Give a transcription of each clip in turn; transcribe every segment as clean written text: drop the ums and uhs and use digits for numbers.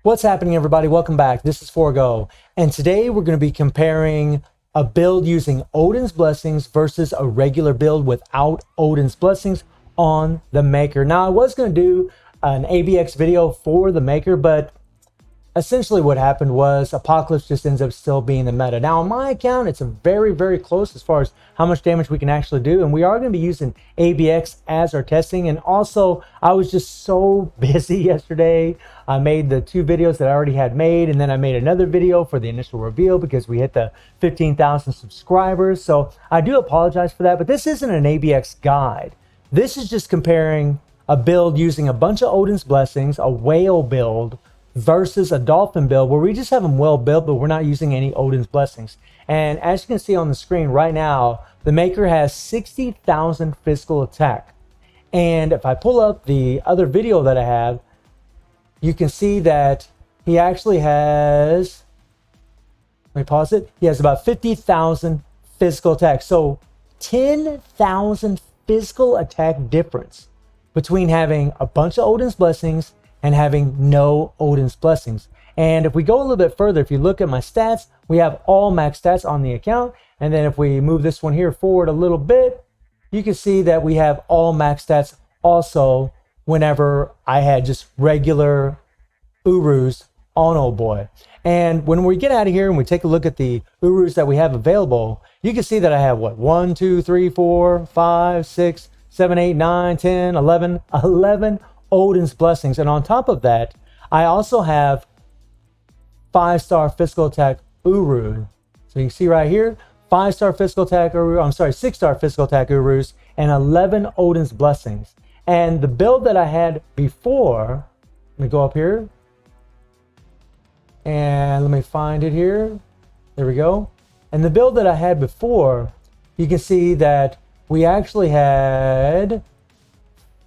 What's happening, everybody? Welcome back. This is Forgo, and today we're going to be comparing a build using Odin's blessings versus a regular build without Odin's blessings on the Maker. Now, I was going to do an ABX video for the Maker, but essentially what happened was Apocalypse just ends up still being the meta. Now, on my account, it's very close as far as how much damage we can actually do, and we are going to be using ABX as our testing. And also, I was just so busy yesterday. I made the two videos that I already had made, and then I made another video for the initial reveal because we hit the 15,000 subscribers. So I do apologize for that, but this isn't an ABX guide. This is just comparing a build using a bunch of Odin's blessings, a whale build, versus a dolphin build where we just have them well built, but we're not using any Odin's blessings. And as you can see on the screen right now, the Maker has 60,000 physical attack. And if I pull up the other video that I have, you can see that he actually has, let me pause it, he has about 50,000 physical attack. So 10,000 physical attack difference between having a bunch of Odin's blessings and having no Odin's blessings. And if we go a little bit further, if you look at my stats, we have all max stats on the account. And then if we move this one here forward a little bit, you can see that we have all max stats also whenever I had just regular Urus on old boy. And when we get out of here and we take a look at the Urus that we have available, you can see that I have what, 1, 2, 3, 4, 5, 6, 7, 8, 9, 10, 11 Odin's blessings. And on top of that, I also have 5-star physical attack Uru. So you can see right here, 5-star physical attack Uru, 6-star physical attack Urus, and 11 Odin's blessings. And the build that I had before, let me go up here, and let me find it here. There we go. And the build that I had before, you can see that we actually had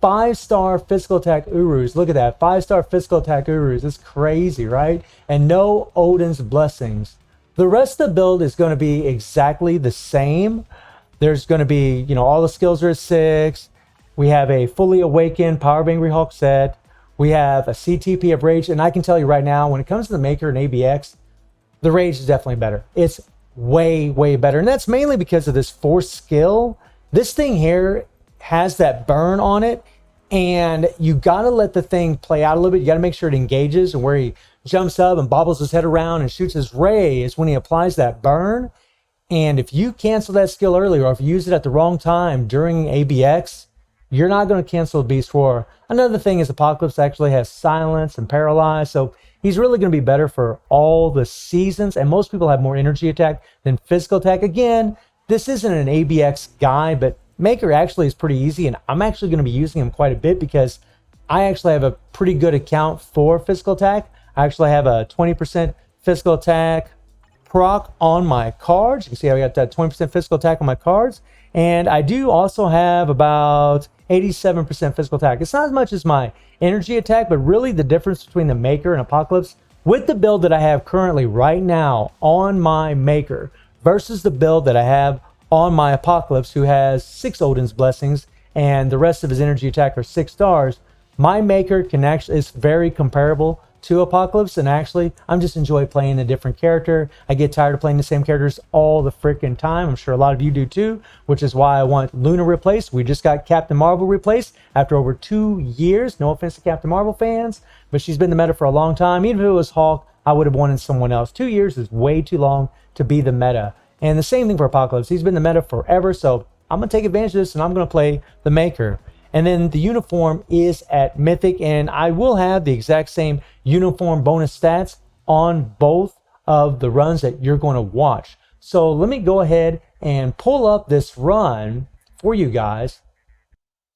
5-star physical attack Urus. Look at that, 5-star physical attack Urus. It's crazy, right? And no Odin's blessings. The rest of the build is going to be exactly the same. There's going to be, all the skills are at 6. We have a fully awakened Power of Angry Hulk set. We have a CTP of Rage. And I can tell you right now, when it comes to the Maker and ABX, the Rage is definitely better. It's way better. And that's mainly because of this force skill. This thing here has that burn on it, and you got to let the thing play out a little bit. You got to make sure it engages, and where he jumps up and bobbles his head around and shoots his ray is when he applies that burn. And if you cancel that skill earlier, or if you use it at the wrong time during ABX, you're not going to cancel Beast Roar. Another thing is Apocalypse actually has silence and paralyze, so he's really going to be better for all the seasons, and most people have more energy attack than physical attack. Again, this isn't an ABX guy, but Maker actually is pretty easy, and I'm actually going to be using him quite a bit because I actually have a pretty good account for physical attack. I actually have a 20% physical attack proc on my cards. You can see I got that 20% physical attack on my cards, and I do also have about 87% physical attack. It's not as much as my energy attack, but really the difference between the Maker and Apocalypse with the build that I have currently right now on my Maker versus the build that I have on my Apocalypse, who has 6 Odin's blessings and the rest of his energy attack are 6 stars. My Maker can actually is very comparable to Apocalypse, and actually I'm just enjoy playing a different character. I get tired of playing the same characters all the freaking time. I'm sure a lot of you do too, which is why I want Luna replaced. We just got Captain Marvel replaced after over 2 years. No offense to Captain Marvel fans, but she's been the meta for a long time. Even if it was Hulk, I would have wanted someone else. 2 years is way too long to be the meta. And the same thing for Apocalypse. He's been the meta forever, so I'm going to take advantage of this and I'm going to play the Maker. And then the uniform is at Mythic, and I will have the exact same uniform bonus stats on both of the runs that you're going to watch. So let me go ahead and pull up this run for you guys.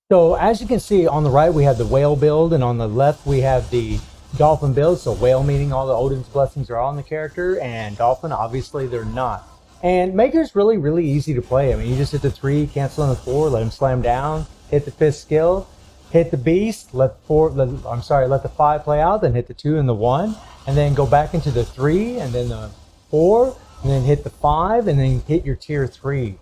So as you can see, on the right we have the whale build, and on the left we have the dolphin build. So whale meaning all the Odin's blessings are on the character, and dolphin obviously they're not. And Maker's really easy to play. I mean, you just hit the 3, cancel on the 4, let him slam down, hit the 5th skill, hit the beast, let the 5 play out, then hit the 2 and the 1, and then go back into the 3 and then the 4, and then hit the 5, and then hit your tier 3.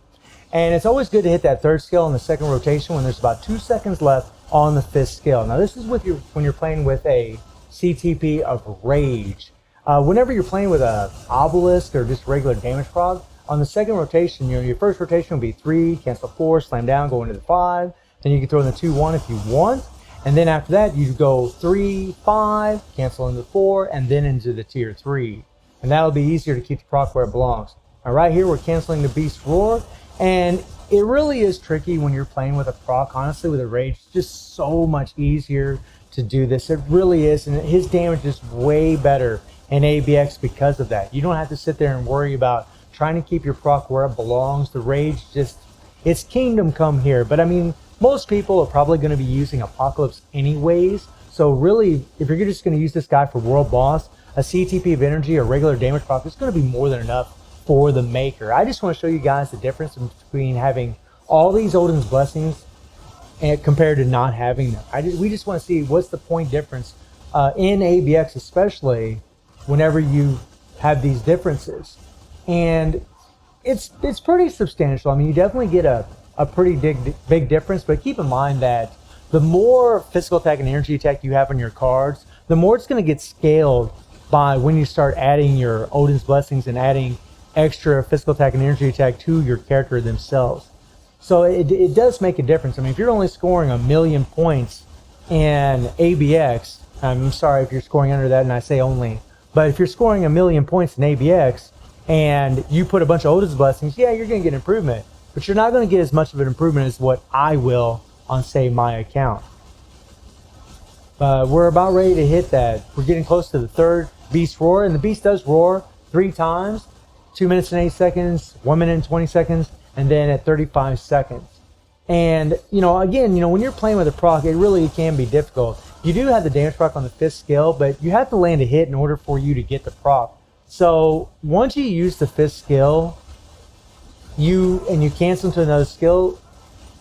And it's always good to hit that 3rd skill in the 2nd rotation when there's about 2 seconds left on the 5th skill. Now this is with when you're playing with a CTP of Rage. Whenever you're playing with a obelisk or just regular damage prog, on the second rotation, your first rotation will be 3, cancel 4, slam down, go into the 5. Then you can throw in the 2-1 if you want. And then after that, you go 3, 5, cancel into 4, and then into the tier 3. And that'll be easier to keep the proc where it belongs. Now right here, we're canceling the Beast Roar. And it really is tricky when you're playing with a proc. Honestly, with a Rage, it's just so much easier to do this. It really is. And his damage is way better in ABX because of that. You don't have to sit there and worry about trying to keep your proc where it belongs. The Rage just, it's kingdom come here. But I mean, most people are probably going to be using Apocalypse anyways. So really, if you're just going to use this guy for World Boss, a CTP of Energy or regular damage proc is going to be more than enough for the Maker. I just want to show you guys the difference between having all these Odin's Blessings and compared to not having them. We just want to see what's the point difference in ABX, especially whenever you have these differences. And it's pretty substantial. I mean, you definitely get a pretty big difference, but keep in mind that the more physical attack and energy attack you have on your cards, the more it's going to get scaled by when you start adding your Odin's Blessings and adding extra physical attack and energy attack to your character themselves. So it does make a difference. I mean, if you're only scoring 1,000,000 points in ABX, I'm sorry if you're scoring under that and I say only, but if you're scoring 1,000,000 points in ABX and you put a bunch of Odin's Blessings, yeah, you're going to get improvement, but you're not going to get as much of an improvement as what I will on, say, my account. We're about ready to hit that. We're getting close to the third Beast Roar, and the Beast does roar 3 times, 2 minutes and 8 seconds, 1 minute and 20 seconds, and then at 35 seconds. And, again, when you're playing with a proc, it really can be difficult. You do have the damage proc on the 5th skill, but you have to land a hit in order for you to get the proc. So once you use the 5th skill, you cancel into another skill,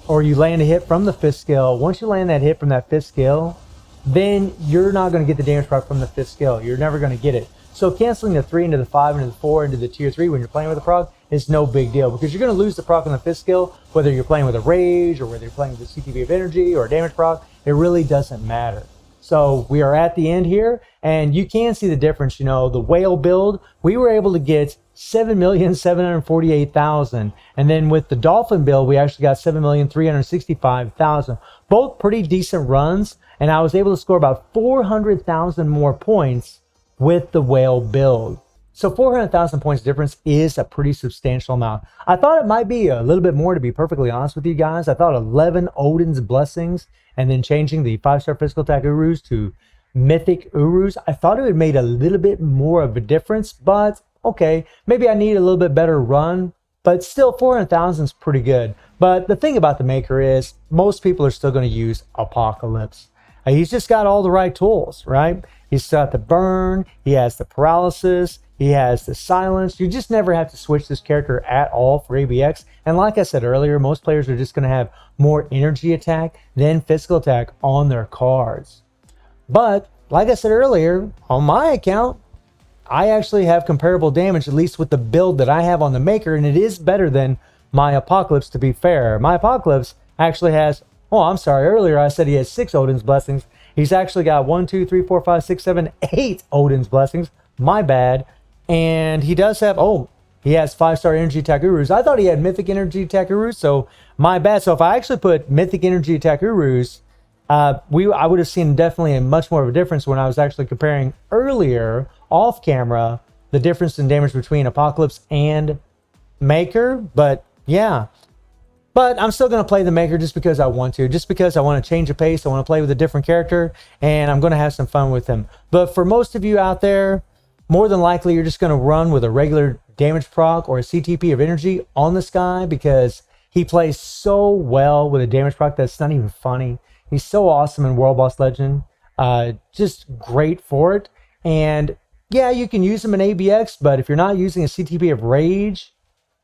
or you land a hit from the 5th skill. Once you land that hit from that 5th skill, then you're not going to get the damage proc from the 5th skill. You're never going to get it. So canceling the 3 into the 5 into the 4 into the tier 3 when you're playing with a proc is no big deal, because you're going to lose the proc on the 5th skill, whether you're playing with a Rage or whether you're playing with a CTP of Energy or a damage proc. It really doesn't matter. So we are at the end here, and you can see the difference. The whale build, we were able to get 7,748,000, and then with the dolphin build, we actually got 7,365,000. Both pretty decent runs, and I was able to score about 400,000 more points with the whale build. So 400,000 points difference is a pretty substantial amount. I thought it might be a little bit more, to be perfectly honest with you guys. I thought 11 Odin's Blessings and then changing the 5-star physical attack Urus to mythic Urus, I thought it would have made a little bit more of a difference, but okay, maybe I need a little bit better run, but still 400,000 is pretty good. But the thing about the Maker is most people are still going to use Apocalypse. He's just got all the right tools, right? He's got the burn, he has the paralysis, he has the silence. You just never have to switch this character at all for ABX. And like I said earlier, most players are just going to have more energy attack than physical attack on their cards. But like I said earlier, on my account, I actually have comparable damage, at least with the build that I have on the Maker, and it is better than my Apocalypse, to be fair. My Apocalypse actually has, earlier I said he has 6 Odin's Blessings. He's actually got 1, 2, 3, 4, 5, 6, 7, 8 Odin's Blessings. My bad. And he does have, he has 5-star energy attack Urus. I thought he had mythic energy attack Urus, so my bad. So if I actually put mythic energy attack Urus, I would have seen definitely a much more of a difference when I was actually comparing earlier off camera the difference in damage between Apocalypse and Maker. But yeah, but I'm still going to play the Maker just because I want to, just because I want to change the pace. I want to play with a different character, and I'm going to have some fun with him. But for most of you out there, more than likely you're just going to run with a regular damage proc or a CTP of energy on this guy, because he plays so well with a damage proc that's not even funny. He's so awesome in World Boss Legend. Just great for it. And yeah, you can use him in ABX, but if you're not using a CTP of Rage,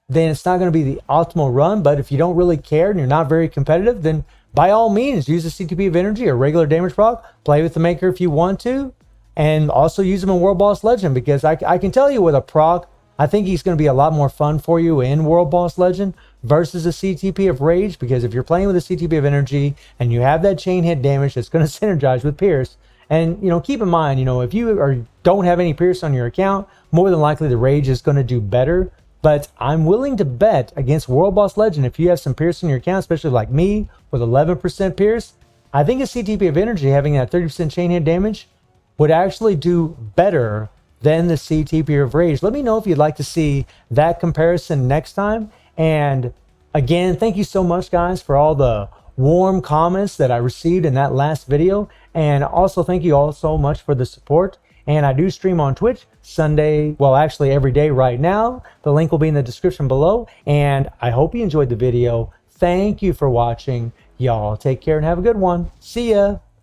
then it's not going to be the optimal run. But if you don't really care and you're not very competitive, then by all means, use a CTP of Energy or regular damage proc. Play with the Maker if you want to. And also use him in World Boss Legend, because I can tell you with a proc, I think he's going to be a lot more fun for you in World Boss Legend versus a CTP of Rage, because if you're playing with a CTP of Energy and you have that chain hit damage that's going to synergize with Pierce, And, keep in mind, if you don't have any Pierce on your account, more than likely the Rage is going to do better. But I'm willing to bet against World Boss Legend, if you have some Pierce in your account, especially like me with 11% Pierce, I think a CTP of Energy having that 30% chain hit damage would actually do better than the CTP of Rage. Let me know if you'd like to see that comparison next time. And again, thank you so much, guys, for all the warm comments that I received in that last video. And also thank you all so much for the support. And I do stream on Twitch Sunday, well, actually every day right now. The link will be in the description below. And I hope you enjoyed the video. Thank you for watching. Y'all take care and have a good one. See ya.